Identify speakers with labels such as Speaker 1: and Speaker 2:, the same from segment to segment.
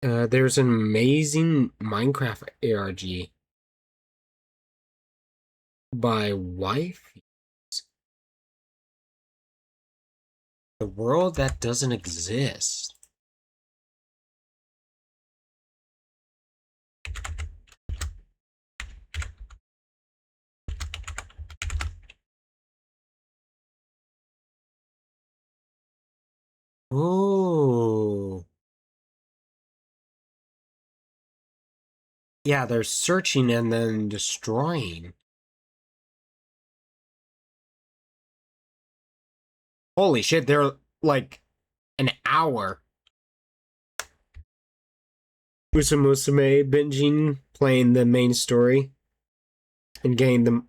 Speaker 1: There's an amazing Minecraft ARG by Wife. The world that doesn't exist. Oh. Yeah, they're searching and then destroying. Holy shit, they're like an hour. Musume binging, playing the main story, and getting the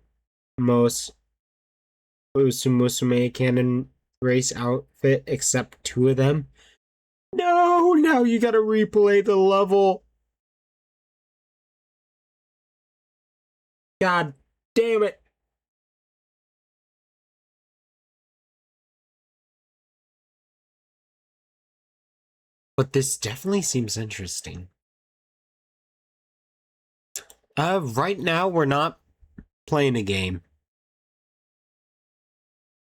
Speaker 1: most Musume canon race outfit except two of them. No, now you gotta replay the level. God damn it. But this definitely seems interesting. Right now we're not playing a game.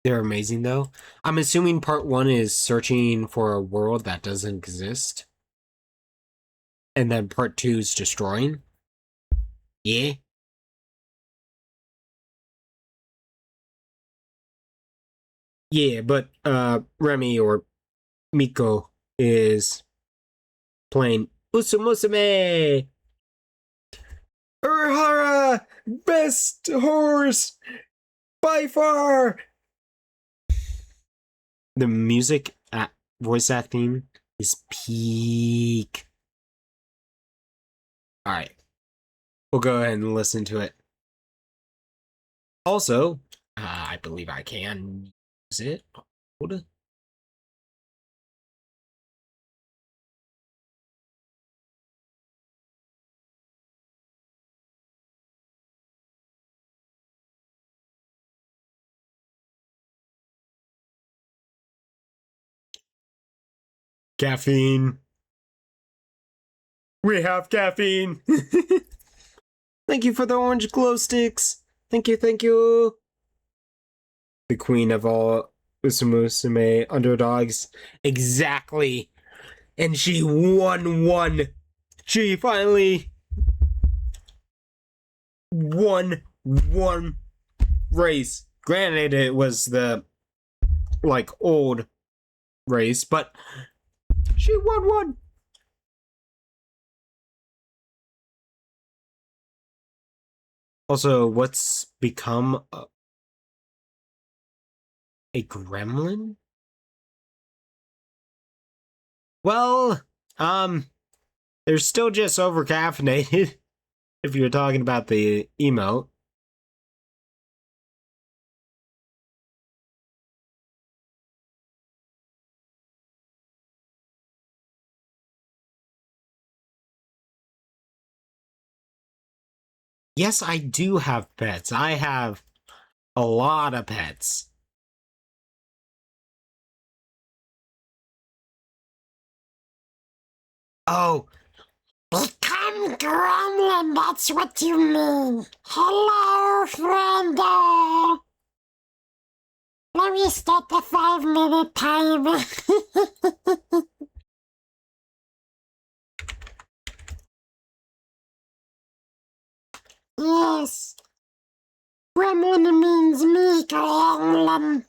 Speaker 1: They're amazing though. I'm assuming part 1 is searching for a world that doesn't exist. And then part 2 is destroying. Yeah. Yeah, but Remy or Miko is playing Usumusume. Urahara, best horse by far. The music, voice acting is peak. All right, we'll go ahead and listen to it. Also, I believe I can use it. Hold. Caffeine. We have caffeine. Thank you for the orange glow sticks. Thank you, thank you. The queen of all Usumusume underdogs. Exactly. And she won. She finally won one race. Granted, it was the like old race, but she won one. Also, what's become a gremlin? Well, they're still just overcaffeinated. If you're talking about the emote. Yes, I do have pets. I have a lot of pets. Oh, become gremlin, that's what you mean. Hello, friendo. Let me start the 5-minute timer. Yes. Gremlin means me, gremlin.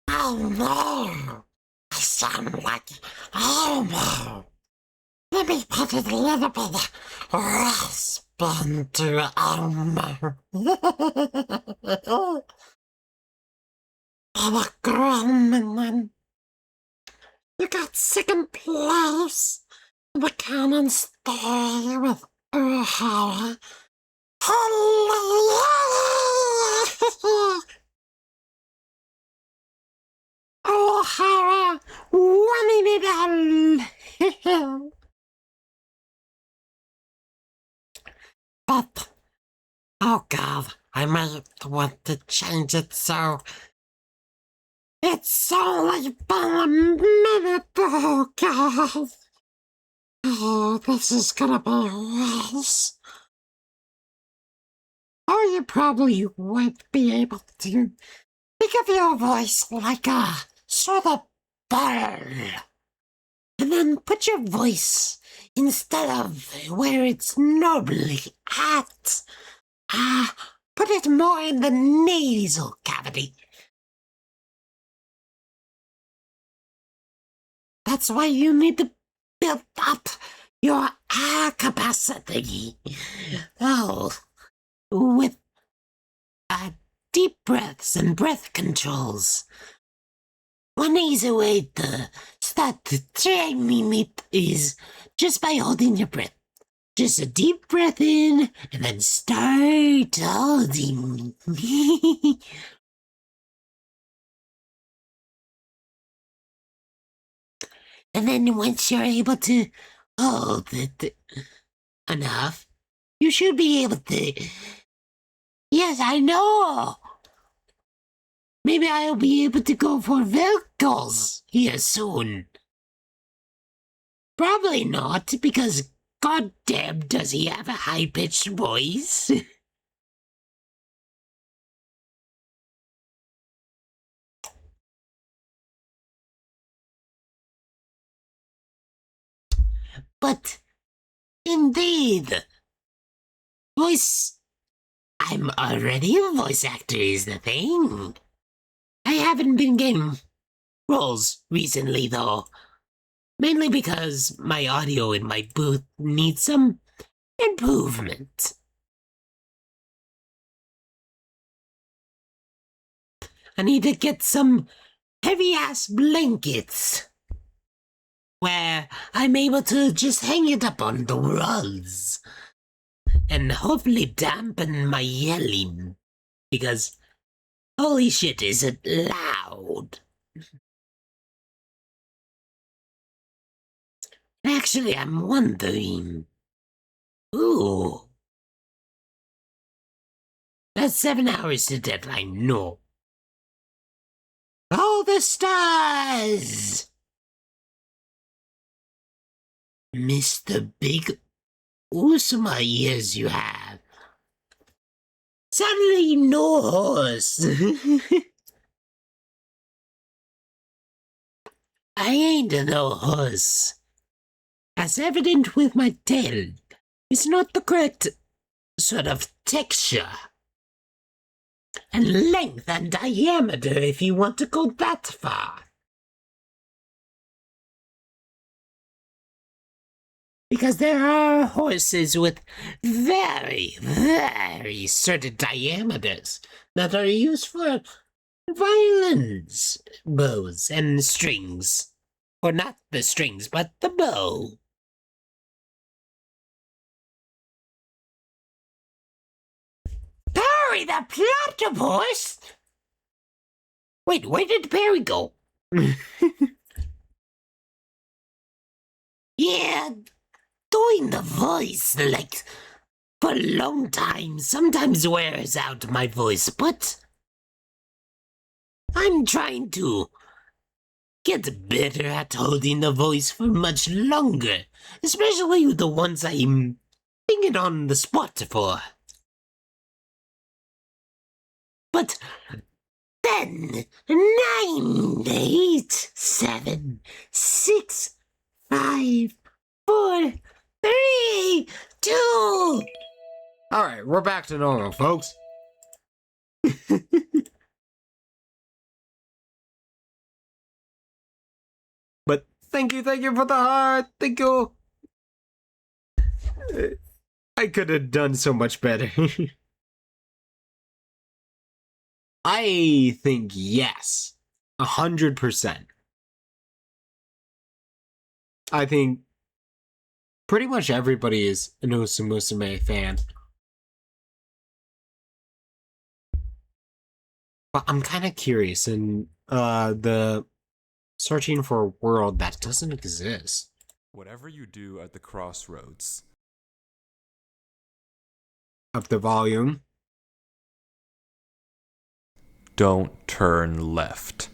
Speaker 1: Oh no. I sound like Elmo. Let me put it a little bit rasp into Elmo. I'm a gremlin. You got second place in the canon story with Urahara. Holy Urahara winning it all. But, oh god, I might want to change it so it's only been a
Speaker 2: Oh, God. Oh, this is gonna be worse. Oh, you probably won't be able to think of your voice like a sort of bird. And then put your voice instead of where it's normally at. Put it more in the nasal cavity. That's why you need to build up your air capacity. Oh, with deep breaths and breath controls. One easy way to start training it is just by holding your breath. Just a deep breath in, and then start holding. And then once you're able to hold it enough, you should be able to. Yes, I know. Maybe I'll be able to go for vocals here soon. Probably not, because goddamn does he have a high-pitched voice. But, indeed, I'm already a voice actor is the thing. I haven't been getting roles recently, though. Mainly because my audio in my booth needs some improvement. I need to get some heavy-ass blankets where I'm able to just hang it up on the walls and hopefully dampen my yelling, because holy shit, is it loud. Actually, I'm wondering... Ooh. That's 7 hours to deadline, no. All the stars! Mr. Big Usama ears you have. Suddenly no horse. I ain't no horse. As evident with my tail, it's not the correct sort of texture. And length and diameter if you want to go that far. Because there are horses with very, very certain diameters that are used for violins, bows, and strings. Or not the strings, but the bow. Perry the platypus? Wait, where did Perry go? Yeah, doing the voice, like, for a long time sometimes wears out my voice, but I'm trying to get better at holding the voice for much longer, especially the ones I'm thinking on the spot for. But 10, 9, 8, 7, 6, 5, 4, 3, 2.
Speaker 1: Alright, we're back to normal, folks. But thank you for the heart. Thank you. I could have done so much better. I think yes. 100%. I think pretty much everybody is an Osamu fan. But I'm kind of curious in the searching for a world that doesn't exist.
Speaker 3: Whatever you do at the crossroads
Speaker 1: Of the volume.
Speaker 3: don't turn left.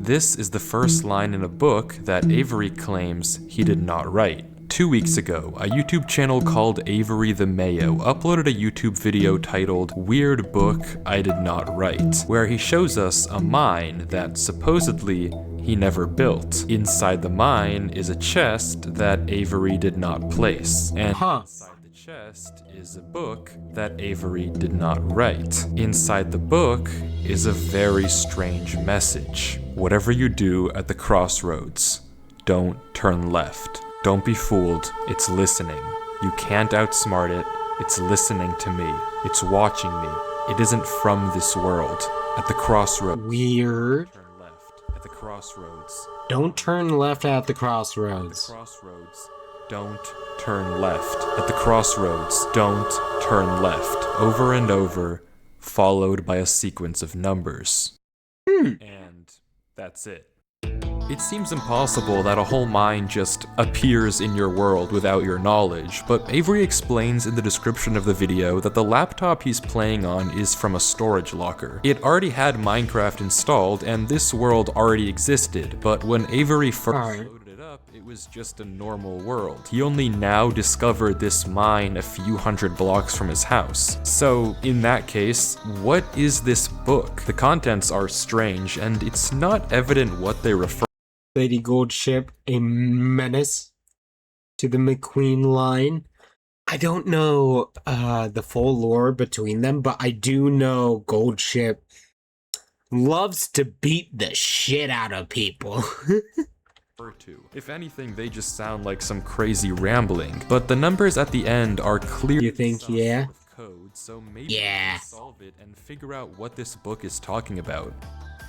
Speaker 3: This is the first line in a book that Avery claims he did not write. 2 weeks ago, a YouTube channel called Avery the Mayo uploaded a YouTube video titled Weird Book I Did Not Write, where he shows us a mine that supposedly he never built. Inside the mine is a chest that Avery did not place, and inside the chest is a book that Avery did not write. Inside the book is a very strange message. Whatever you do at the crossroads, don't turn left. Don't be fooled, it's listening. You can't outsmart it, it's listening to me. It's watching me. It isn't from this world. At the crossroads.
Speaker 1: Weird.
Speaker 3: Turn left. At the crossroads.
Speaker 1: Don't turn left at the
Speaker 3: At the
Speaker 1: crossroads.
Speaker 3: crossroads. Don't turn left. At the crossroads. Don't turn left. Over and over, followed by a sequence of numbers. And that's it. It seems impossible that a whole mine just appears in your world without your knowledge, but Avery explains in the description of the video that the laptop he's playing on is from a storage locker. It already had Minecraft installed, and this world already existed, but when Avery first loaded it up, it was just a normal world. He only now discovered this mine a few hundred blocks from his house. So, in that case, what is this book? The contents are strange, and it's not evident what they refer.
Speaker 1: Lady Goldship, a menace to the McQueen line. I don't know the full lore between them, but I do know Goldship loves to beat the shit out of people.
Speaker 3: To. If anything, they just sound like some crazy rambling, but the numbers at the end are clear.
Speaker 1: You think, yeah?
Speaker 3: Code, so maybe
Speaker 1: Yeah.
Speaker 3: we can solve it and figure out what this book is talking about.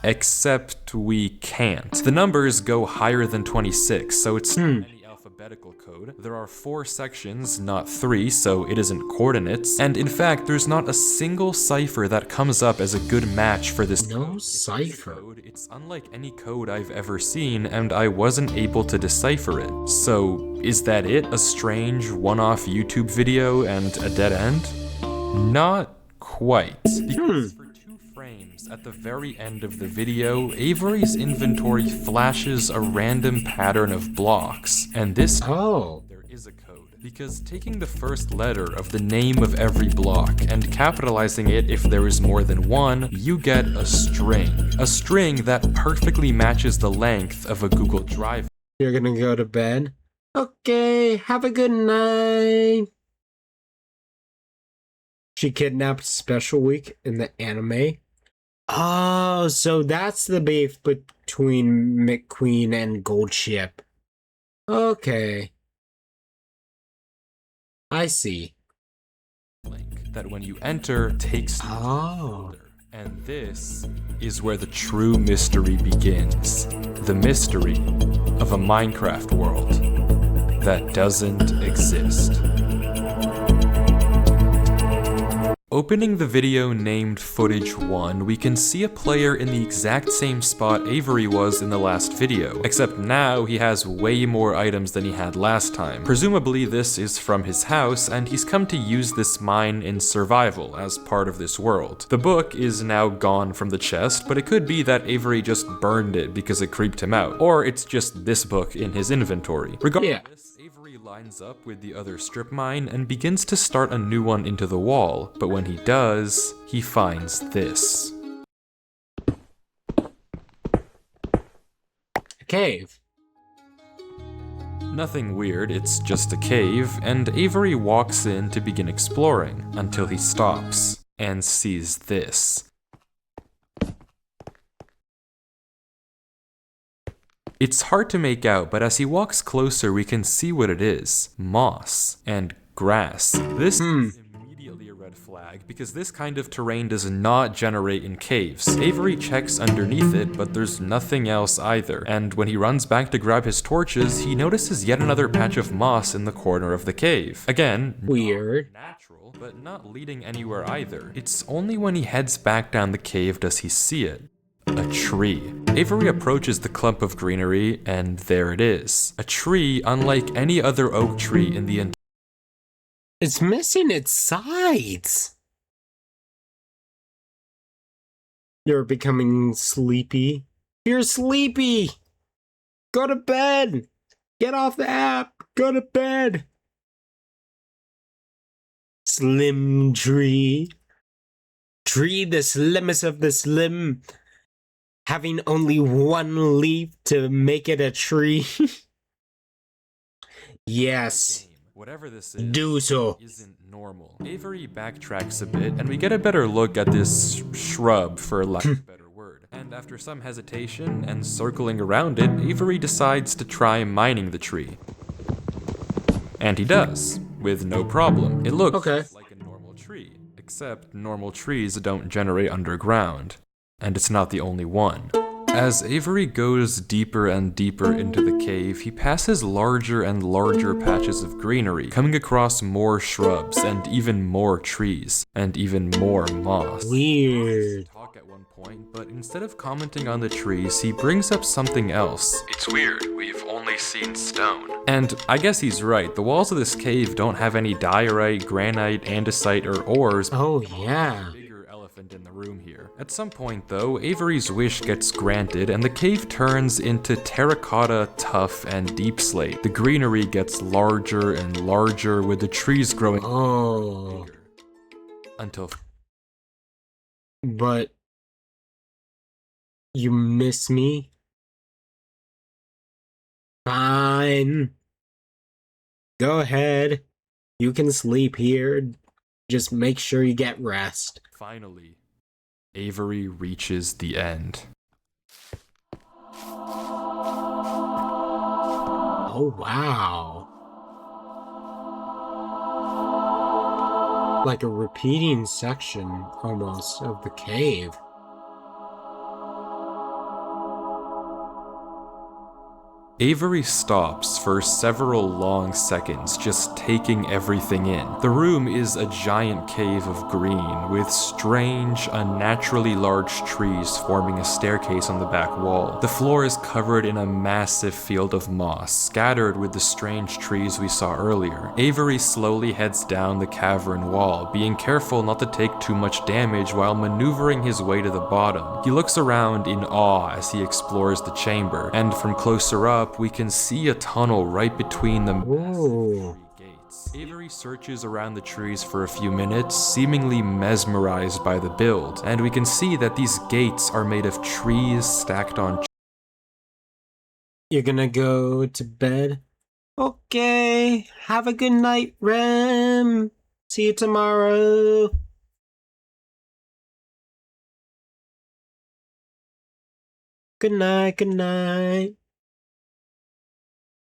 Speaker 3: Except we can't. The numbers go higher than 26, so it's not any alphabetical code. There are 4 sections, not 3, so it isn't coordinates. And in fact, there's not a single cipher that comes up as a good match for this
Speaker 1: No
Speaker 3: code. If it is a
Speaker 1: cipher.
Speaker 3: code, it's unlike any code I've ever seen, and I wasn't able to decipher it. So, is that it? A strange one-off YouTube video and a dead end? Not quite. Because for 2 frames at the very end of the video, Avery's inventory flashes a random pattern of blocks, and this
Speaker 1: Oh.
Speaker 3: there is a code. Because taking the first letter of the name of every block and capitalizing it if there is more than one, you get a string. A string that perfectly matches the length of a Google Drive.
Speaker 1: You're gonna go to bed? Okay, have a good night. She kidnapped Special Week in the anime. Oh, so that's the beef between McQueen and Goldship. Okay. I see.
Speaker 3: Link that when you enter takes you to the
Speaker 1: Oh.
Speaker 3: folder. And this is where the true mystery begins. The mystery of a Minecraft world that doesn't exist. Opening the video named Footage 1, we can see a player in the exact same spot Avery was in the last video, except now he has way more items than he had last time. Presumably this is from his house, and he's come to use this mine in survival as part of this world. The book is now gone from the chest, but it could be that Avery just burned it because it creeped him out, or it's just this book in his inventory. Regardless, Avery lines up with the other strip mine and begins to start a new one into the wall, but when he does, he finds this.
Speaker 1: A cave.
Speaker 3: Nothing weird, it's just a cave, and Avery walks in to begin exploring, until he stops and sees this. It's hard to make out, but as he walks closer, we can see what it is. Moss and grass. This is immediately a red flag, because this kind of terrain does not generate in caves. Avery checks underneath it, but there's nothing else either. And when he runs back to grab his torches, he notices yet another patch of moss in the corner of the cave. Again,
Speaker 1: Weird.
Speaker 3: natural, but not leading anywhere either. It's only when he heads back down the cave does he see it. A tree. Avery approaches the clump of greenery, and there it is. A tree unlike any other oak tree in the entire.
Speaker 1: It's missing its sides. You're becoming sleepy. You're sleepy. Go to bed. Get off the app. Go to bed. Slim tree. Tree the slimmest of the slim. Having only one leaf to make it a tree. Yes.
Speaker 3: Whatever this is,
Speaker 1: Do so.
Speaker 3: isn't normal. Avery backtracks a bit, and we get a better look at this shrub, for lack of a better word. And after some hesitation and circling around it, Avery decides to try mining the tree. And he does, with no problem. It looks
Speaker 1: Okay.
Speaker 3: like a normal tree, except normal trees don't generate underground. And it's not the only one. As Avery goes deeper and deeper into the cave, he passes larger and larger patches of greenery, coming across more shrubs and even more trees, and even more moss.
Speaker 1: Weird.
Speaker 3: Talk at one point, but instead of commenting on the trees, he brings up something else. It's weird, we've only seen stone. And I guess he's right, the walls of this cave don't have any diorite, granite, andesite, or ores.
Speaker 1: Oh, yeah.
Speaker 3: Bigger elephant in the room here. At some point though, Avery's wish gets granted and the cave turns into terracotta, tuff, and deep slate. The greenery gets larger and larger with the trees growing
Speaker 1: Oh.
Speaker 3: bigger. Until
Speaker 1: But you miss me? Fine. Go ahead. You can sleep here. Just make sure you get rest.
Speaker 3: finally, Avery reaches the end.
Speaker 1: Oh, wow. Like a repeating section, almost, of the cave.
Speaker 3: Avery stops for several long seconds, just taking everything in. The room is a giant cave of green, with strange, unnaturally large trees forming a staircase on the back wall. The floor is covered in a massive field of moss, scattered with the strange trees we saw earlier. Avery slowly heads down the cavern wall, being careful not to take too much damage while maneuvering his way to the bottom. He looks around in awe as he explores the chamber, and from closer up, we can see a tunnel right between the massive
Speaker 1: Ooh.
Speaker 3: tree gates. Avery searches around the trees for a few minutes, seemingly mesmerized by the build, and we can see that these gates are made of trees stacked on.
Speaker 1: You're gonna go to bed? Okay. Have a good night, Rem. See you tomorrow. Good night, good night.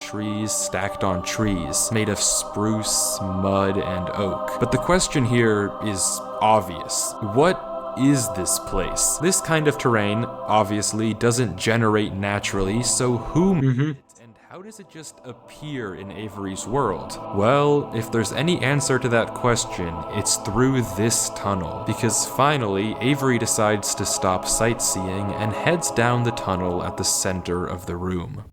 Speaker 3: Trees stacked on trees, made of spruce, mud, and oak. But the question here is obvious. What is this place? This kind of terrain, obviously, doesn't generate naturally, so who made it? And how does it just appear in Avery's world? Well, if there's any answer to that question, it's through this tunnel. Because finally, Avery decides to stop sightseeing and heads down the tunnel at the center of the room.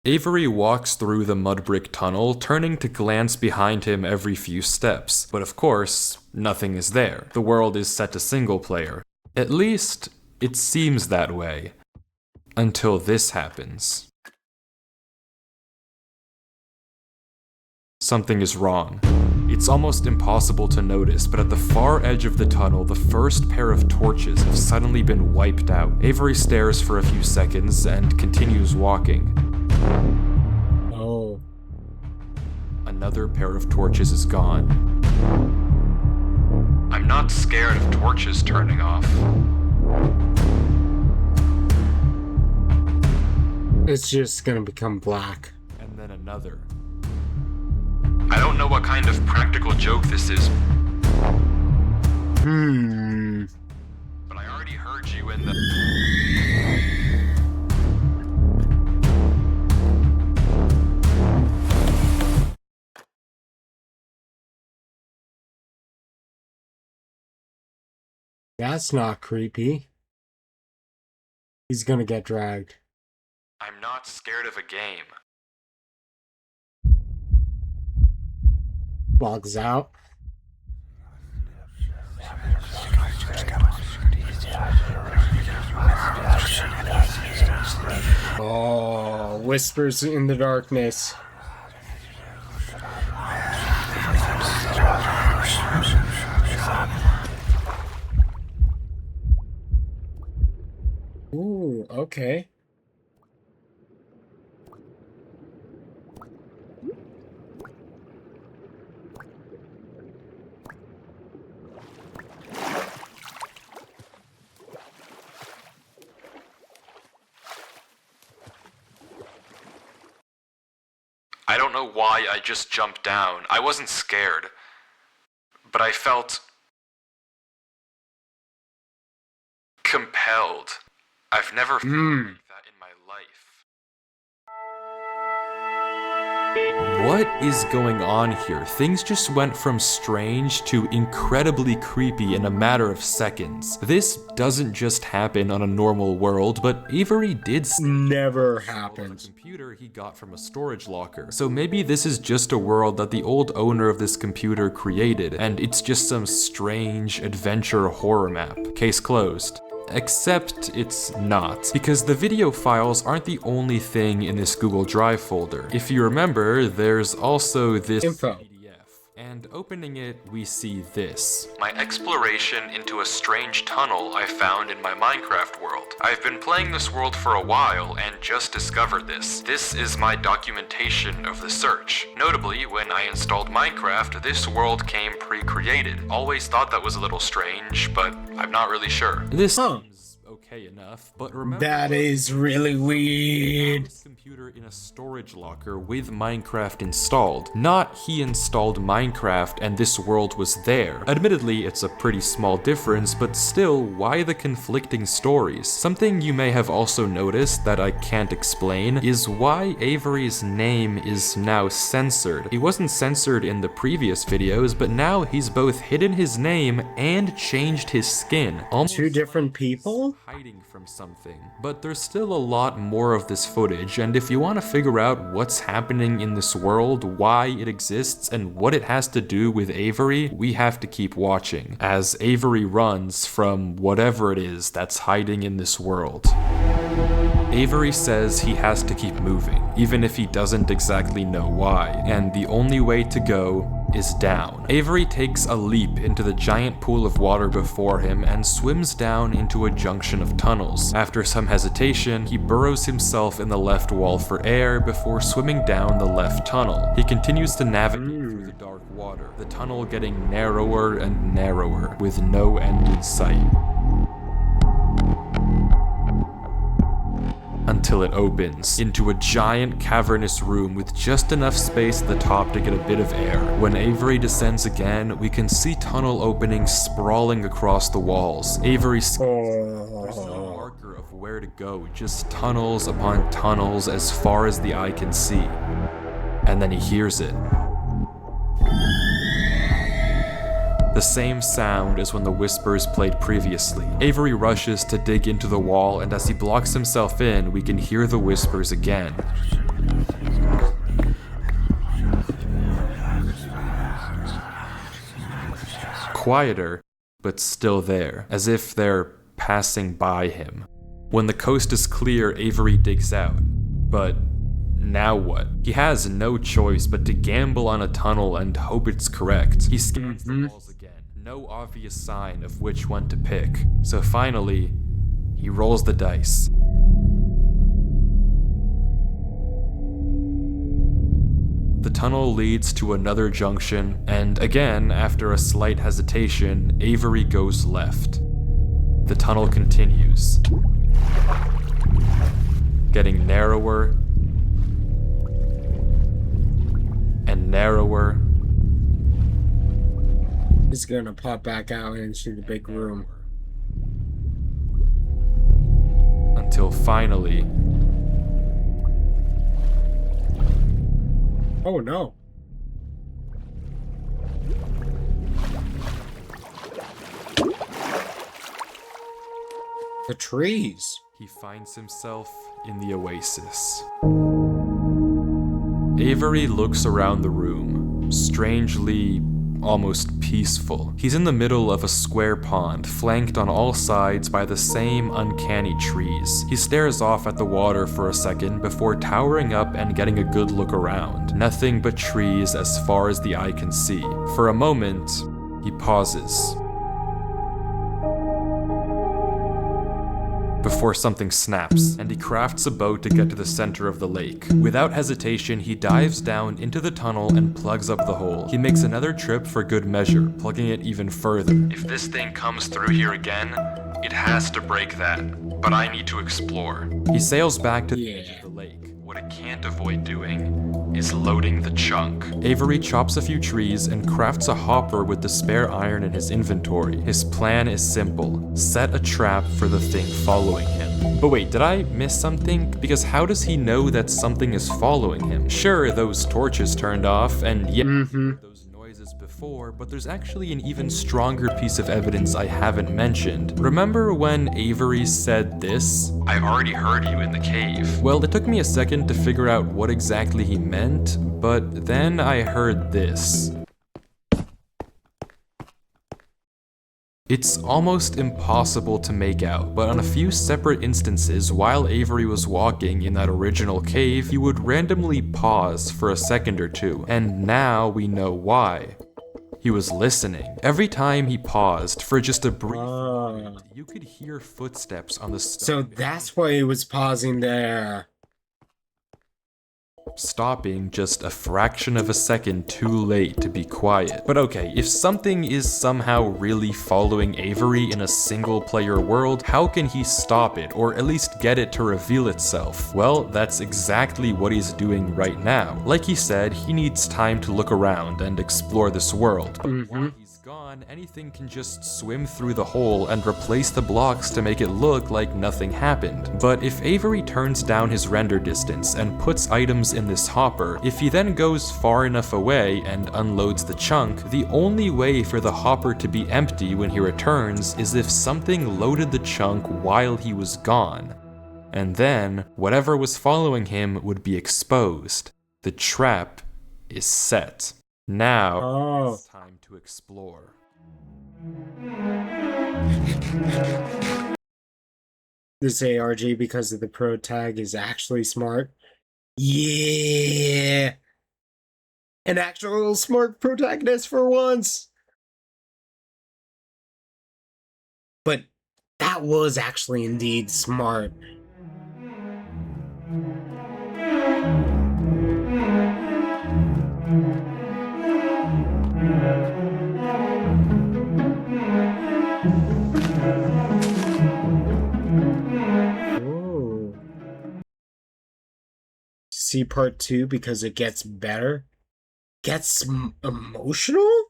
Speaker 3: Avery walks through the mud brick tunnel, turning to glance behind him every few steps. But of course, nothing is there. The world is set to single player. At least, it seems that way. Until this happens. Something is wrong. It's almost impossible to notice, but at the far edge of the tunnel, the first pair of torches have suddenly been wiped out. Avery stares for a few seconds and continues walking.
Speaker 1: Oh.
Speaker 3: Another pair of torches is gone. I'm not scared of torches turning off.
Speaker 1: It's just gonna become black.
Speaker 3: And then another. I don't know what kind of practical joke this is, but I already heard you in the...
Speaker 1: That's not creepy. He's gonna get dragged.
Speaker 3: I'm not scared of a game.
Speaker 1: Logs out. Oh, whispers in the darkness. Ooh, okay.
Speaker 3: I don't know why I just jumped down. I wasn't scared. But I felt compelled. I've never felt like that in my life. What is going on here? Things just went from strange to incredibly creepy in a matter of seconds. This doesn't just happen on a normal world, but Avery did
Speaker 1: Never
Speaker 3: a
Speaker 1: happens.
Speaker 3: computer he got from a storage locker. So maybe this is just a world that the old owner of this computer created, and it's just some strange adventure horror map. Case closed. Except it's not, because the video files aren't the only thing in this Google Drive folder. If you remember, there's also this
Speaker 1: Info.
Speaker 3: PDF, and opening it, we see this. My exploration into a strange tunnel I found in my Minecraft world. I've been playing this world for a while and just discovered this. This is my documentation of the search. Notably, when I installed Minecraft, this world came pre-created. Always thought that was a little strange, but I'm not really sure. This seems okay enough, but remember
Speaker 1: That is really weird.
Speaker 3: this computer in a storage locker with Minecraft installed. Not he installed Minecraft and this world was there. Admittedly, it's a pretty small difference, but still, why the conflicting stories? Something you may have also noticed that I can't explain is why Avery's name is now censored. He wasn't censored in the previous videos, but now he's both hidden his name and changed his skin. Almost
Speaker 1: Two different people?
Speaker 3: hiding from something. But there's still a lot more of this footage, and if you want to figure out what's happening in this world, why it exists, and what it has to do with Avery, we have to keep watching, as Avery runs from whatever it is that's hiding in this world. Avery says he has to keep moving, even if he doesn't exactly know why, and the only way to go is down. Avery takes a leap into the giant pool of water before him and swims down into a junction of tunnels. After some hesitation, he burrows himself in the left wall for air before swimming down the left tunnel. He continues to navigate through the dark water, the tunnel getting narrower and narrower, with no end in sight. Until it opens into a giant cavernous room with just enough space at the top to get a bit of air. When Avery descends again, we can see tunnel openings sprawling across the walls. Avery's there's no marker of where to go, just tunnels upon tunnels as far as the eye can see. And then he hears it. The same sound as when the whispers played previously. Avery rushes to dig into the wall, and as he blocks himself in, we can hear the whispers again. Quieter, but still there, as if they're passing by him. When the coast is clear, Avery digs out. But now what? He has no choice but to gamble on a tunnel and hope it's correct. He scans the walls again, no obvious sign of which one to pick. So finally, he rolls the dice. The tunnel leads to another junction, and again, after a slight hesitation, Avery goes left. The tunnel continues, getting narrower and narrower.
Speaker 1: He's gonna pop back out into the big room.
Speaker 3: Until finally,
Speaker 1: oh no. The trees.
Speaker 3: he finds himself in the oasis. Avery looks around the room, strangely almost peaceful. He's in the middle of a square pond, flanked on all sides by the same uncanny trees. He stares off at the water for a second before towering up and getting a good look around. Nothing but trees as far as the eye can see. For a moment, he pauses before something snaps, and he crafts a boat to get to the center of the lake. Without hesitation, he dives down into the tunnel and plugs up the hole. He makes another trip for good measure, plugging it even further. If this thing comes through here again, it has to break that, but I need to explore. He sails back to the edge of the lake. What it can't avoid doing is loading the chunk. Avery chops a few trees and crafts a hopper with the spare iron in his inventory. His plan is simple: set a trap for the thing following him. But wait, did I miss something? Because how does he know that something is following him? Sure, those torches turned off, and yeah, those noises before, but there's actually an even stronger piece of evidence I haven't mentioned. Remember when Avery said this? "I already heard you in the cave." Well, it took me a second to figure out what exactly he meant, but then I heard this. It's almost impossible to make out, but on a few separate instances while Avery was walking in that original cave, he would randomly pause for a second or two, and now we know why. He was listening. Every time he paused for just a brief moment, you could hear footsteps on the
Speaker 1: So
Speaker 3: stone.
Speaker 1: that's why he was pausing there.
Speaker 3: Stopping just a fraction of a second too late to be quiet. But okay, if something is somehow really following Avery in a single player world, how can he stop it, or at least get it to reveal itself? Well, that's exactly what he's doing right now. Like he said, he needs time to look around and explore this world. But while he's gone, anything can just swim through the hole and replace the blocks to make it look like nothing happened. But if Avery turns down his render distance and puts items in this hopper, if he then goes far enough away and unloads the chunk, the only way for the hopper to be empty when he returns is if something loaded the chunk while he was gone. And then, whatever was following him would be exposed. The trap is set. Now, it's time to explore.
Speaker 1: This ARG, because of the pro tag, is actually smart. Yeah! An actual smart protagonist for once! But that was actually indeed smart. Oh. See part 2 because it gets better? Gets emotional?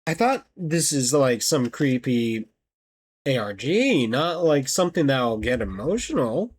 Speaker 1: I thought this is like some creepy ARG, not like something that'll get emotional.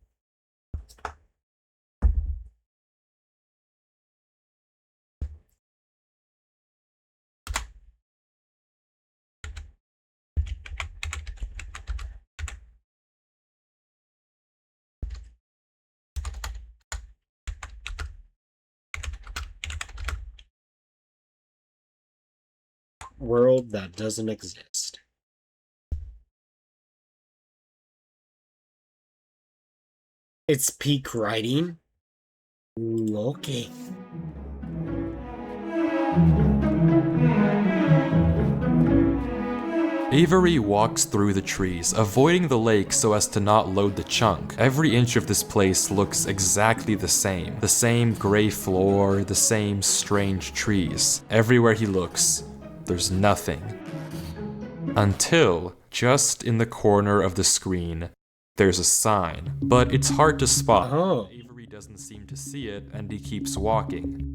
Speaker 1: World that doesn't exist. It's peak writing? Ooh, okay.
Speaker 3: Avery walks through the trees, avoiding the lake so as to not load the chunk. Every inch of this place looks exactly the same. The same gray floor, the same strange trees. Everywhere he looks, there's nothing. Until, just in the corner of the screen, there's a sign. But it's hard to spot.
Speaker 1: Oh.
Speaker 3: Avery doesn't seem to see it, and he keeps walking.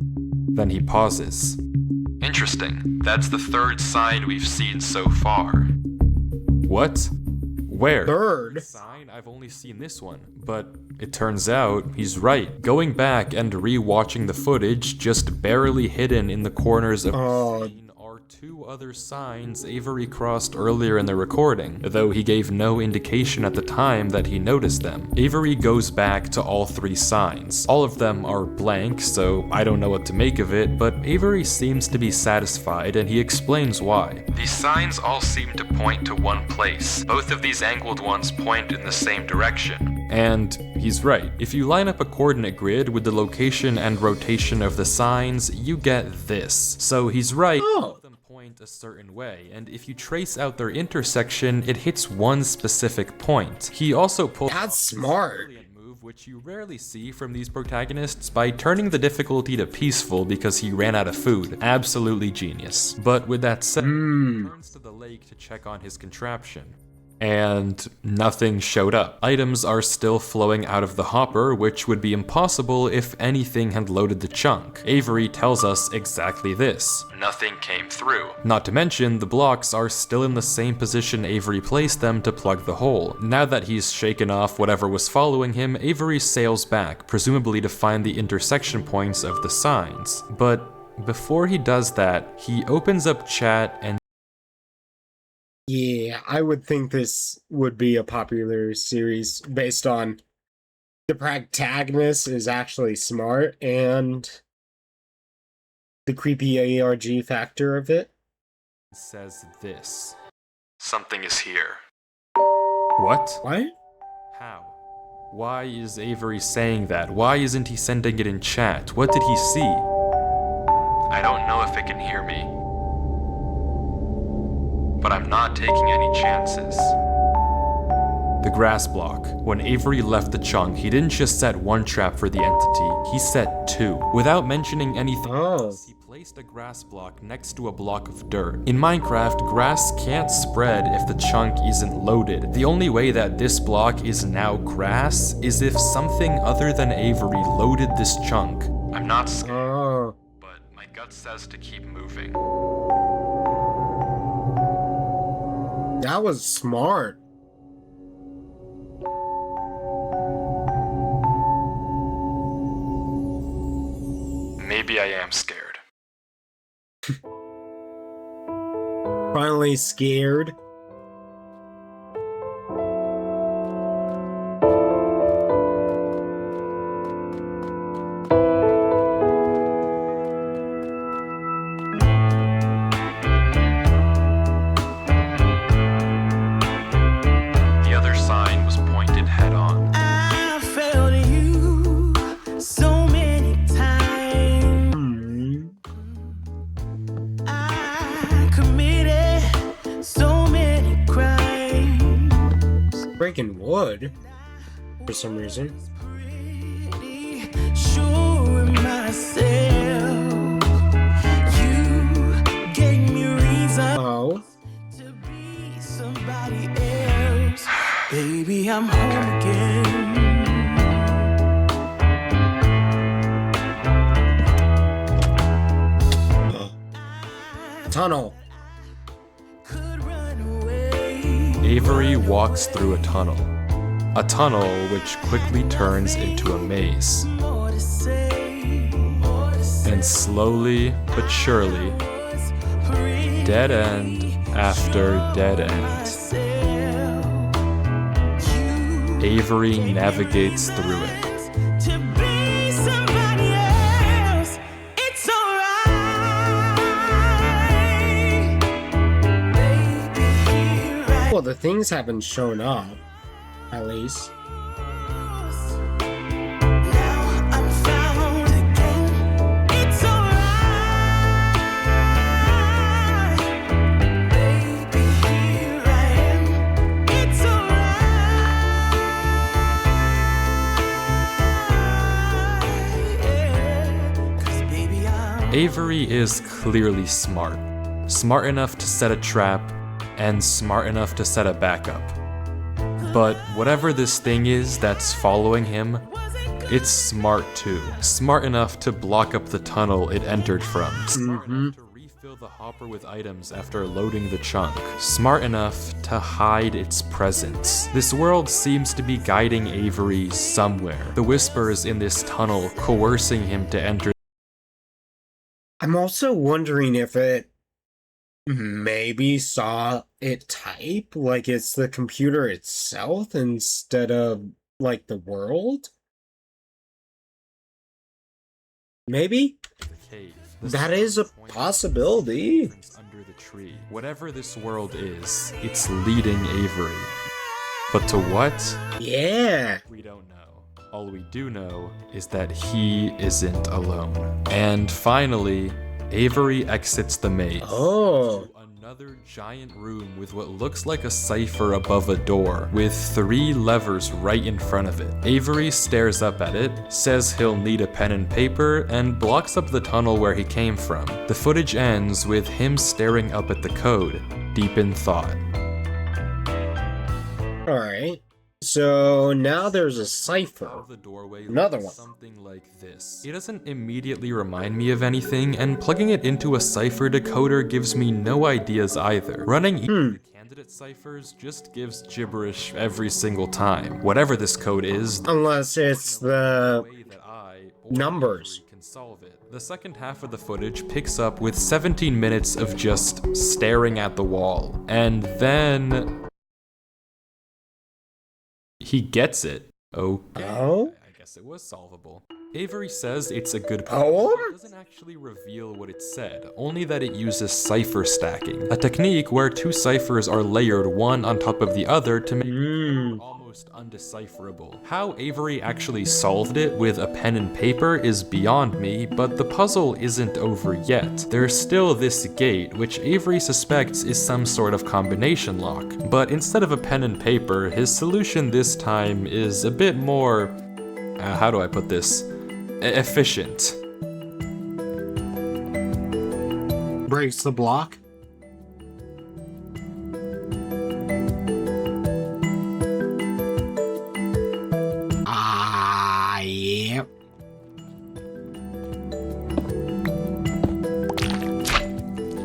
Speaker 3: Then he pauses. Interesting. That's the third sign we've seen so far. What? Where?
Speaker 1: Bird?
Speaker 3: Sign? I've only seen this one. But it turns out he's right. Going back and re-watching the footage, just barely hidden in the corners of
Speaker 1: Oh.
Speaker 3: the scene are 2 other signs Avery crossed earlier in the recording, though he gave no indication at the time that he noticed them. Avery goes back to all 3 signs. All of them are blank, so I don't know what to make of it, but Avery seems to be satisfied and he explains why. These signs all seem to point to one place. Both of these angled ones point in the same direction. And he's right. If you line up a coordinate grid with the location and rotation of the signs, you get this. So he's right. All of them point a certain way, and if you trace out their intersection, it hits one specific point. He also pulled off
Speaker 1: That's
Speaker 3: this
Speaker 1: smart.
Speaker 3: brilliant move, which you rarely see from these protagonists, by turning the difficulty to peaceful because he ran out of food. Absolutely genius. But with that said, he turns to the lake to check on his contraption. And nothing showed up. Items are still flowing out of the hopper, which would be impossible if anything had loaded the chunk. Avery tells us exactly this. Nothing came through. Not to mention, the blocks are still in the same position Avery placed them to plug the hole. Now that he's shaken off whatever was following him, Avery sails back, presumably to find the intersection points of the signs. But before he does that, he opens up chat and
Speaker 1: Yeah, I would think this would be a popular series based on the protagonist is actually smart and the creepy ARG factor of it.
Speaker 3: says this. Something is here. What?
Speaker 1: What?
Speaker 3: How? Why is Avery saying that? Why isn't he sending it in chat? What did he see? I don't know if it can hear me. But I'm not taking any chances. The grass block. When Avery left the chunk, he didn't just set one trap for the entity, he set 2. Without mentioning anything else, he placed a grass block next to a block of dirt. In Minecraft, grass can't spread if the chunk isn't loaded. The only way that this block is now grass is if something other than Avery loaded this chunk. I'm not scared,
Speaker 1: Oh.
Speaker 3: but my gut says to keep moving.
Speaker 1: That was smart.
Speaker 3: Maybe I am scared.
Speaker 1: Finally scared.
Speaker 3: The other sign was pointed head on.
Speaker 4: I failed you so many times. I committed so many crimes.
Speaker 1: Breaking wood for some reason.
Speaker 4: Pretty sure of myself. You gave me reason
Speaker 1: Oh.
Speaker 4: to be somebody else. Baby, I'm home again.
Speaker 1: Tunnel.
Speaker 4: Could run away.
Speaker 3: Avery walks through a tunnel. A tunnel which quickly turns into a maze.
Speaker 4: More to say, more to say.
Speaker 3: And slowly but surely, dead end after dead end, Avery navigates through it.
Speaker 4: To be somebody else, it's alright. Baby, here I
Speaker 1: Well, the things haven't shown up, at least.
Speaker 4: now I'm found again. It's alright. Baby, here I am. It's alright. 'Cause baby, I'm
Speaker 3: Avery is clearly smart. Smart enough to set a trap, and smart enough to set a backup. But whatever this thing is that's following him, it's smart too. Smart enough to block up the tunnel it entered from. Smart enough to refill the hopper with items after loading the chunk. Smart enough to hide its presence. This world seems to be guiding Avery somewhere. The whispers in this tunnel coercing him to enter.
Speaker 1: I'm also wondering if it maybe saw it type like it's the computer itself instead of like the world? Maybe?
Speaker 3: The cave. The
Speaker 1: That is a
Speaker 3: sun points
Speaker 1: possibility.
Speaker 3: under the tree. Whatever this world is, it's leading Avery. But to what?
Speaker 1: Yeah.
Speaker 3: We don't know. All we do know is that he isn't alone. And finally, Avery exits the maze.
Speaker 1: Oh.
Speaker 3: To another giant room with what looks like a cipher above a door, with 3 levers right in front of it. Avery stares up at it, says he'll need a pen and paper, and blocks up the tunnel where he came from. The footage ends with him staring up at the code, deep in thought.
Speaker 1: Alright. So now there's a
Speaker 3: Out
Speaker 1: cipher.
Speaker 3: of the doorway
Speaker 1: Another
Speaker 3: looks
Speaker 1: one.
Speaker 3: something like this. It doesn't immediately remind me of anything, and plugging it into a cipher decoder gives me no ideas either. Running each of the candidate ciphers just gives gibberish every single time. Whatever this code is,
Speaker 1: Unless it's the
Speaker 3: way that I or
Speaker 1: numbers.
Speaker 3: Avery can solve it. The second half of the footage picks up with 17 minutes of just staring at the wall, and then he gets it. Okay.
Speaker 1: Oh?
Speaker 3: I guess it was solvable. Avery says it's a good
Speaker 1: Oh?
Speaker 3: but it doesn't actually reveal what it said, only that it uses cipher stacking, a technique where 2 ciphers are layered one on top of the other to make them almost undecipherable. How Avery actually solved it with a pen and paper is beyond me, but the puzzle isn't over yet. There's still this gate, which Avery suspects is some sort of combination lock, but instead of a pen and paper, his solution this time is a bit more, how do I put this? Efficient.
Speaker 1: breaks the block. Ah, yep.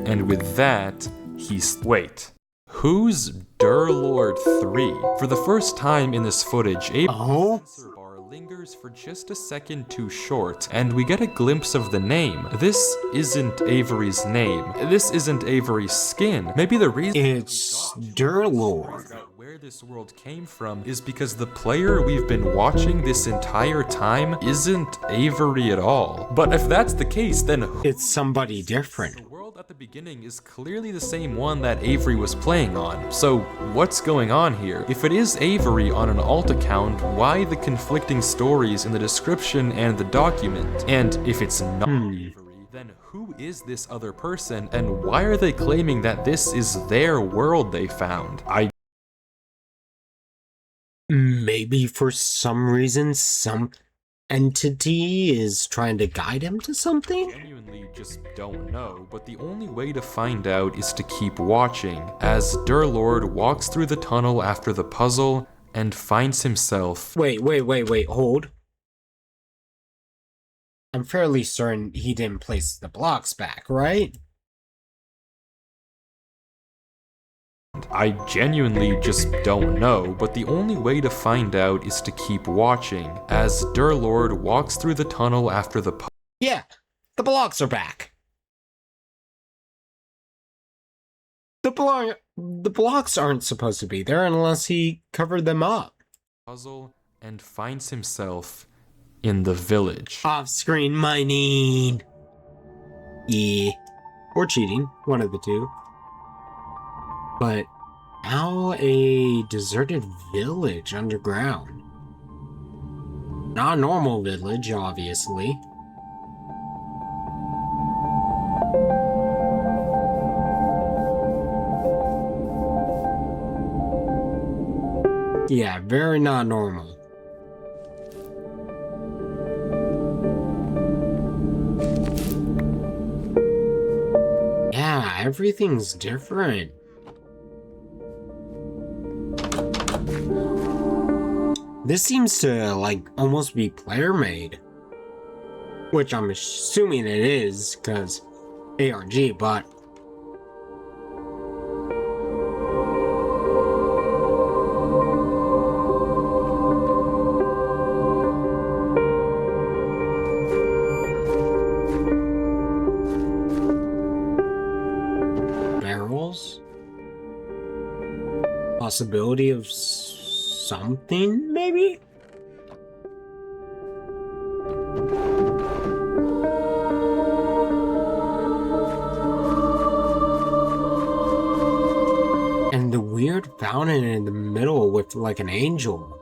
Speaker 3: And with that, he's. Wait. Who's Durlord 3? For the first time in this footage,
Speaker 1: Oh?
Speaker 3: Abel's sensor bar lingers for just a second too short, and we get a glimpse of the name. This isn't Avery's name. This isn't Avery's skin. Maybe the reason
Speaker 1: It's Durlord.
Speaker 3: about where this world came from is because the player we've been watching this entire time isn't Avery at all. But if that's the case, then who?
Speaker 1: It's somebody different.
Speaker 3: The world at the beginning is clearly the same one that Avery was playing on. So what's going on here? If it is Avery on an alt account, why the conflicting stories in the description and the document? And if it's not Avery, then who is this other person, and why are they claiming that this is their world they found?
Speaker 1: Maybe for some reason, some entity is trying to guide him to something?
Speaker 3: Genuinely just don't know, but the only way to find out is to keep watching, as Durlord walks through the tunnel after the puzzle and finds himself.
Speaker 1: Wait, hold. I'm fairly certain he didn't place the blocks back, right?
Speaker 3: I genuinely just don't know, but the only way to find out is to keep watching, as Durlord walks through the tunnel after the
Speaker 1: Yeah, the blocks are back. The blocks aren't supposed to be there unless he covered them up.
Speaker 3: puzzle and finds himself in the village.
Speaker 1: Off-screen mining. Yeah. Or cheating, one of the two. But how a deserted village underground? Not a normal village, obviously. Yeah, very not normal. Yeah, everything's different. This seems to, like, almost be player-made. Which I'm assuming it is, because ARG, but... possibility of something, maybe? And the weird fountain in the middle with like an angel.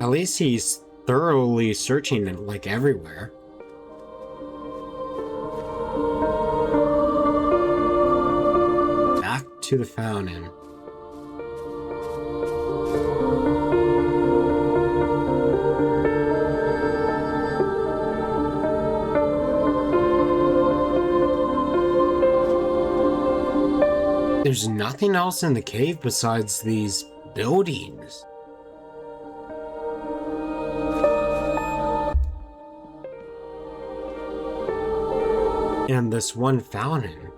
Speaker 1: At least he's thoroughly searching it like everywhere. Back to the fountain. There's nothing else in the cave besides these buildings. And this one fountain.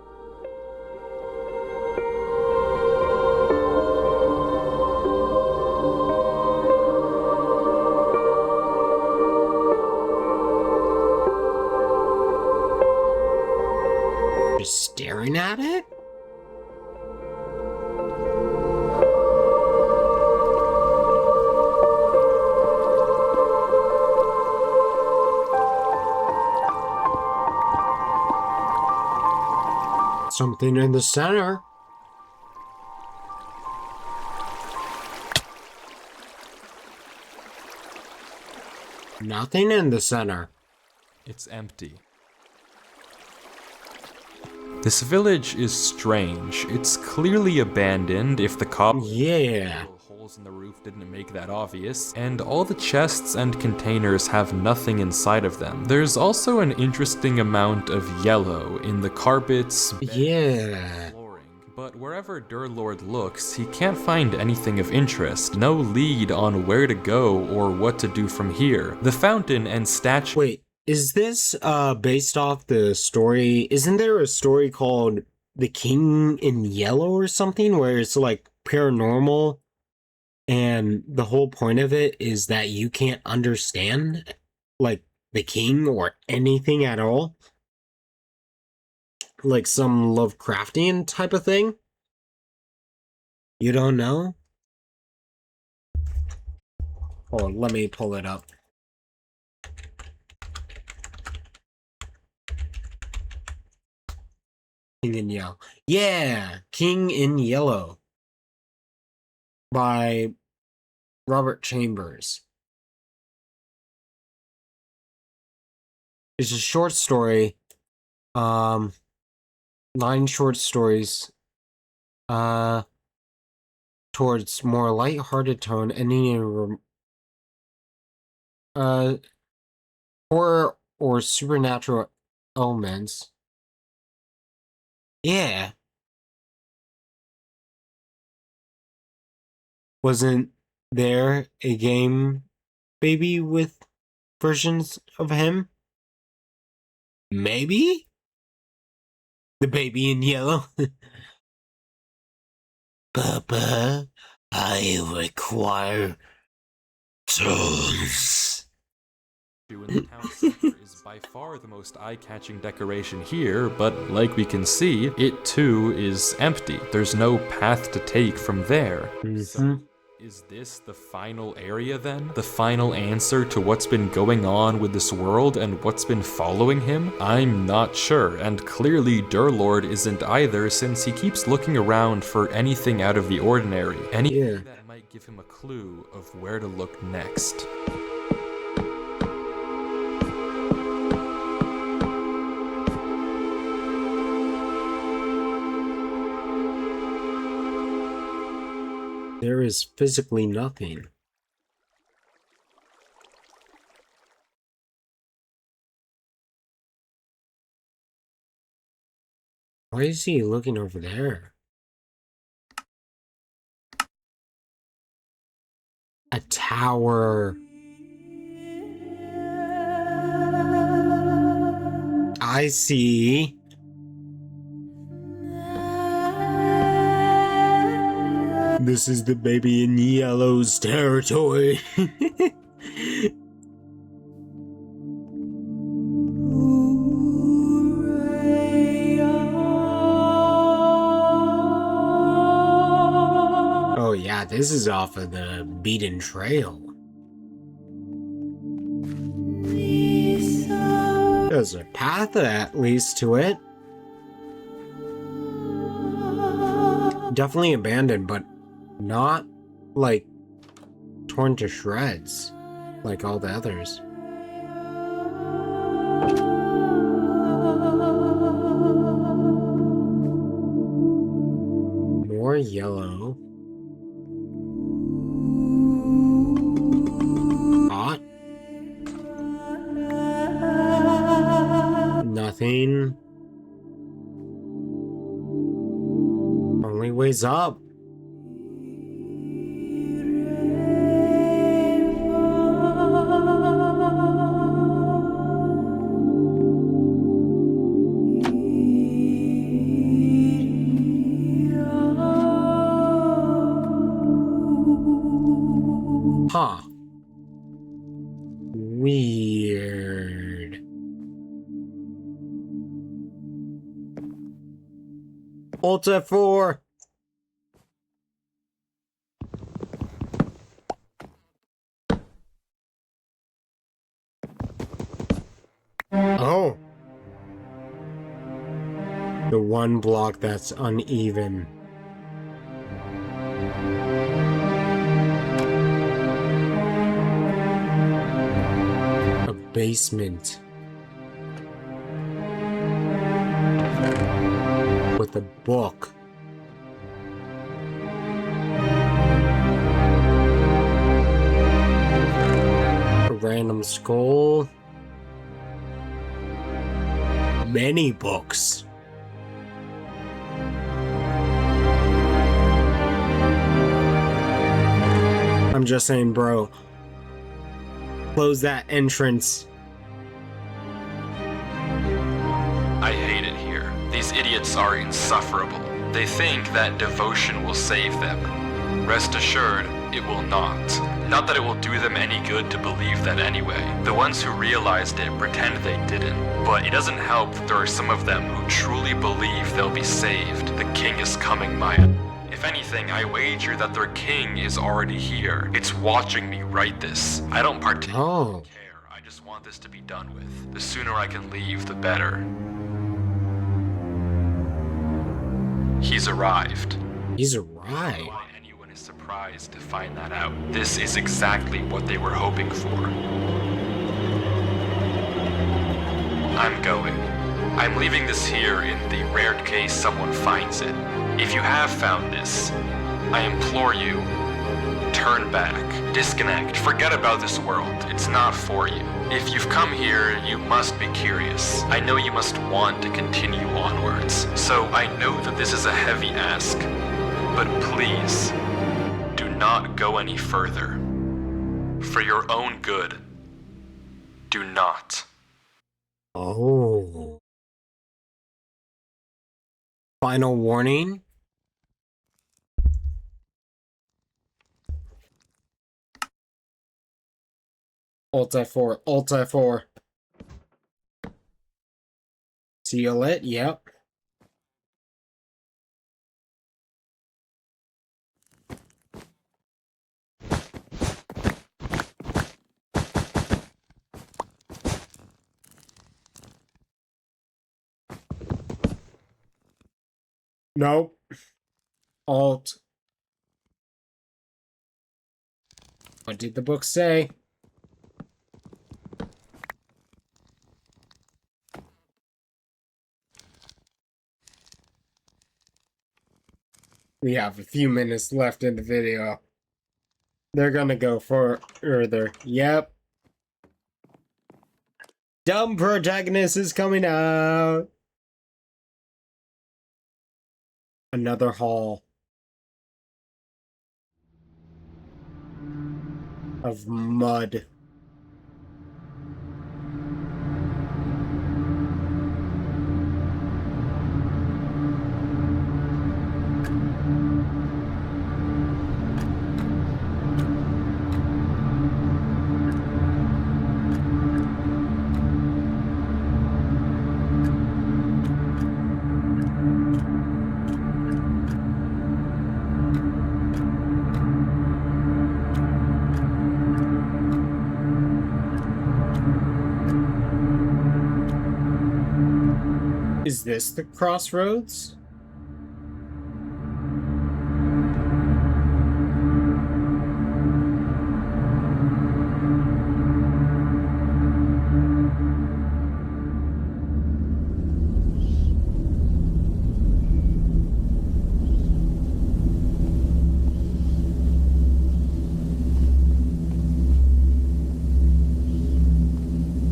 Speaker 1: Just staring at it? Something in the center. Nothing in the center.
Speaker 3: It's empty. This village is strange. It's clearly abandoned if the
Speaker 1: Yeah.
Speaker 3: holes in the roof didn't make that obvious, and all the chests and containers have nothing inside of them. There's also an interesting amount of yellow in the carpets,
Speaker 1: Yeah.
Speaker 3: flooring, but wherever Durlord looks, he can't find anything of interest. No lead on where to go or what to do from here. The fountain and statue.
Speaker 1: Wait, is this based off the story? Isn't there a story called The King in Yellow or something where it's like paranormal and the whole point of it is that you can't understand like the king or anything at all? Like some Lovecraftian type of thing? You don't know? Oh, let me pull it up. King in Yellow. Yeah, King in Yellow by Robert Chambers. It's a short story. 9 short stories. Towards more light-hearted tone, ending in horror or supernatural elements. Yeah. Wasn't there a game baby with versions of him? Maybe? The baby in yellow? Papa, I require tools.
Speaker 3: In the town center is by far the most eye-catching decoration here, but like we can see, it too is empty. There's no path to take from there. So, is this the final area then? The final answer to what's been going on with this world and what's been following him? I'm not sure, and clearly Durlord isn't either, since he keeps looking around for anything out of the ordinary. Anything that might give him a clue of where to look next.
Speaker 1: There is physically nothing. Why is he looking over there? A tower. I see. This is the baby in yellow's territory. God, this is off of the beaten trail. There's a path at least to it. Definitely abandoned, but not like torn to shreds like all the others. More yellow. Hot. Nothing. Only ways up. Huh. Weird. Alt F4. Oh. The one block that's uneven. A basement. With a book. A random skull. Many books. I'm just saying, bro. Close that entrance.
Speaker 3: I hate it here. These idiots are insufferable. They think that devotion will save them. Rest assured, it will not. Not that it will do them any good to believe that anyway. The ones who realized it pretend they didn't. But it doesn't help that there are some of them who truly believe they'll be saved. The king is coming, Maya. If anything, I wager that their king is already here. It's watching me write this. I don't particularly care. I just want this to be done with. The sooner I can leave, the better. He's arrived.
Speaker 1: He's
Speaker 3: I
Speaker 1: arrived.
Speaker 3: don't know why anyone is surprised to find that out. This is exactly what they were hoping for. I'm going. I'm leaving this here in the rare case someone finds it. If you have found this, I implore you, turn back, disconnect, forget about this world. It's not for you. If you've come here, you must be curious. I know you must want to continue onwards. So I know that this is a heavy ask, but please, do not go any further. For your own good, do not.
Speaker 1: Oh. Final warning. Alt F4, Alt F4. Seal it, yep. Nope. Alt. What did the book say? We have a few minutes left in the video. They're gonna go further. Yep. Dumb protagonist is coming out. Another hall of mud. Is this the crossroads?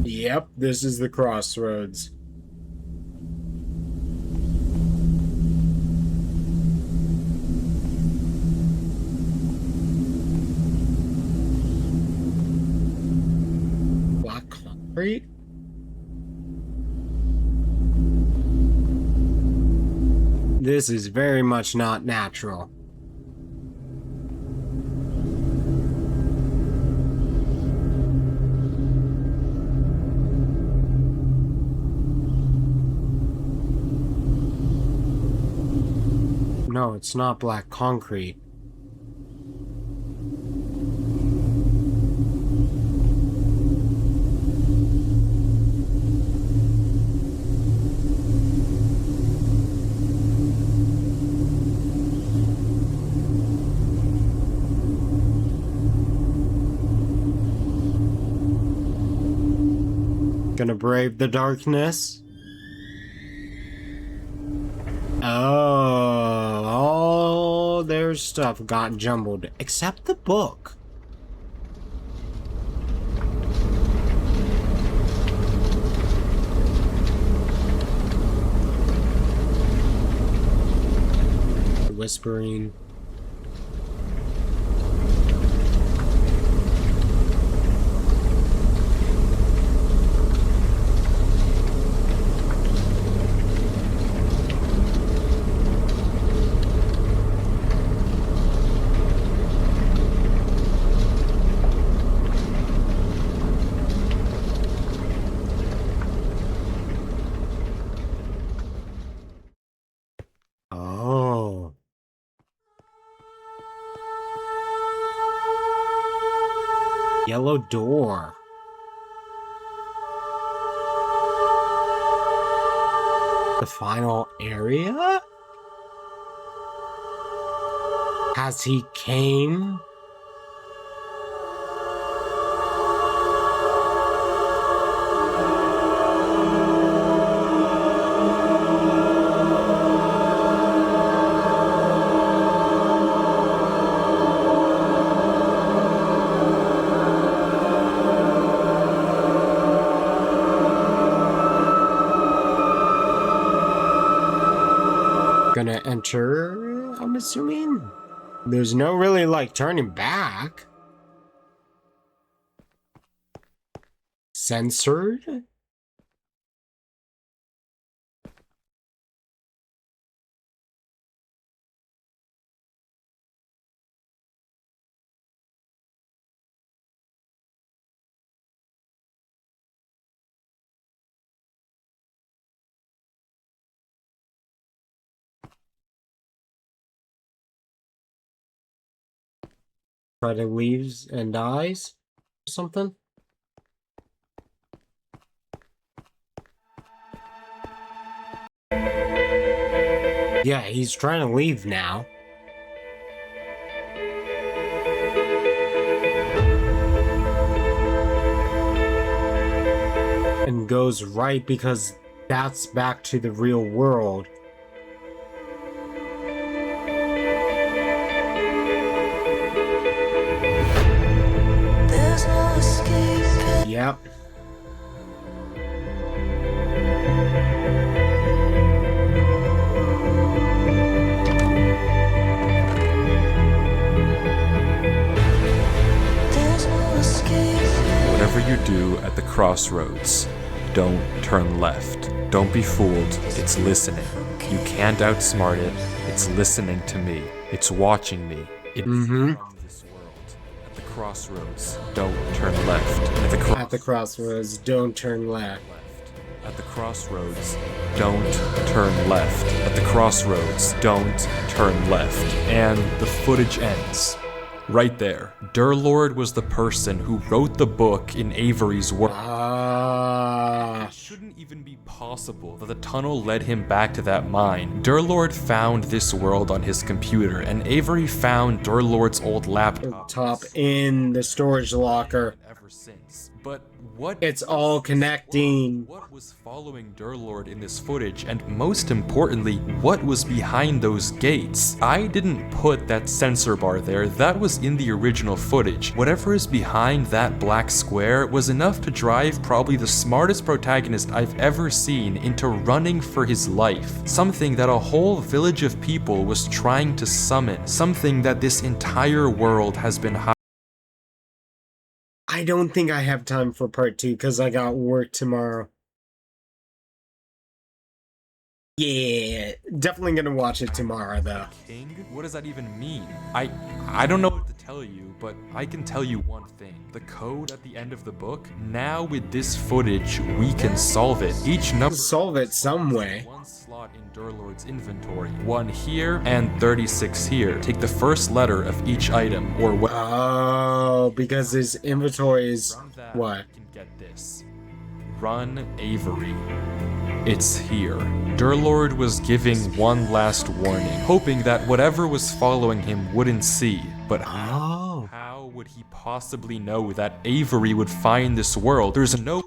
Speaker 1: Yep, this is the crossroads. Black concrete? This is very much not natural. No, it's not black concrete. Gonna brave the darkness? Oh, all their stuff got jumbled, except the book. Whispering. Oh. Yellow door. The final area? Has he came? Gonna enter, I'm assuming? There's no really like turning back. Censored? Try to leaves and dies or something. Yeah, he's trying to leave now. And goes right because that's back to the real world.
Speaker 4: There's no escape.
Speaker 1: Yep.
Speaker 4: There's no escape.
Speaker 3: Whatever you do at the crossroads, don't turn left. Don't be fooled. It's listening. You can't outsmart it. It's listening to me. It's watching me. It's from this world. At the crossroads, don't turn left.
Speaker 1: At the crossroads, don't turn left.
Speaker 3: At the crossroads, don't turn left. At the crossroads, don't turn left. And the footage ends. Right there. Durlord was the person who wrote the book in Avery's world.
Speaker 1: Ah.
Speaker 3: It shouldn't even be possible possible that the tunnel led him back to that mine? Durlord found this world on his computer, and Avery found Durlord's old laptop
Speaker 1: Top in the storage locker.
Speaker 3: ever since. But what
Speaker 1: It's all connecting.
Speaker 3: What was following Durlord in this footage, and most importantly, what was behind those gates? I didn't put that sensor bar there, that was in the original footage. Whatever is behind that black square was enough to drive probably the smartest protagonist I've ever seen into running for his life. Something that a whole village of people was trying to summon. Something that this entire world has been
Speaker 1: I don't think I have time for part 2 because I got work tomorrow. Yeah, definitely gonna watch it tomorrow though.
Speaker 3: King? What does that even mean? I don't know what to tell you, but I can tell you one thing. The code at the end of the book, now with this footage, we can solve it. Each number
Speaker 1: Solve it some way.
Speaker 3: one slot in Durlord's inventory. 1 here and 36 here. Take the first letter of each item, or what
Speaker 1: Oh, because his inventory is
Speaker 3: from that
Speaker 1: what?
Speaker 3: you can get this. Run Avery. It's here. Durlord was giving one last warning, hoping that whatever was following him wouldn't see. But
Speaker 1: Oh,
Speaker 3: how would he possibly know that Avery would find this world? There's no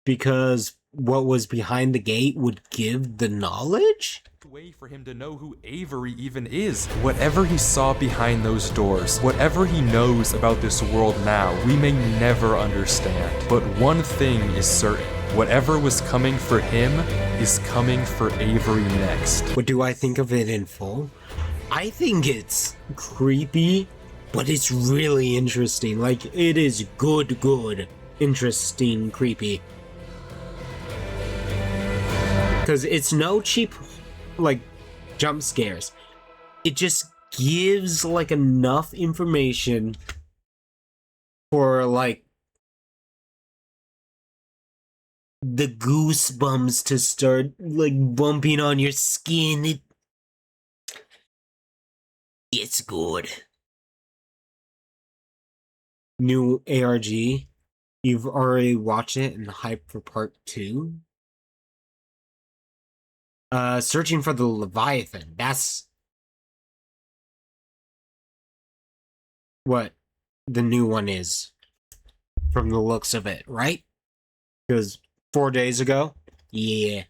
Speaker 1: because what was behind the gate would give the knowledge?
Speaker 3: way for him to know who Avery even is. Whatever he saw behind those doors, whatever he knows about this world now, we may never understand. But one thing is certain. Whatever was coming for him is coming for Avery next.
Speaker 1: What do I think of it in full? I think it's creepy, but it's really interesting. Like, it is good, interesting, creepy. Because it's no cheap, like, jump scares. It just gives, like, enough information for, like, the goosebumps to start, like, bumping on your skin. It's good. New ARG. You've already watched it and hyped for part 2? Searching for the Leviathan. That's what the new one is, from the looks of it, right? Because 4 days ago? Yeah.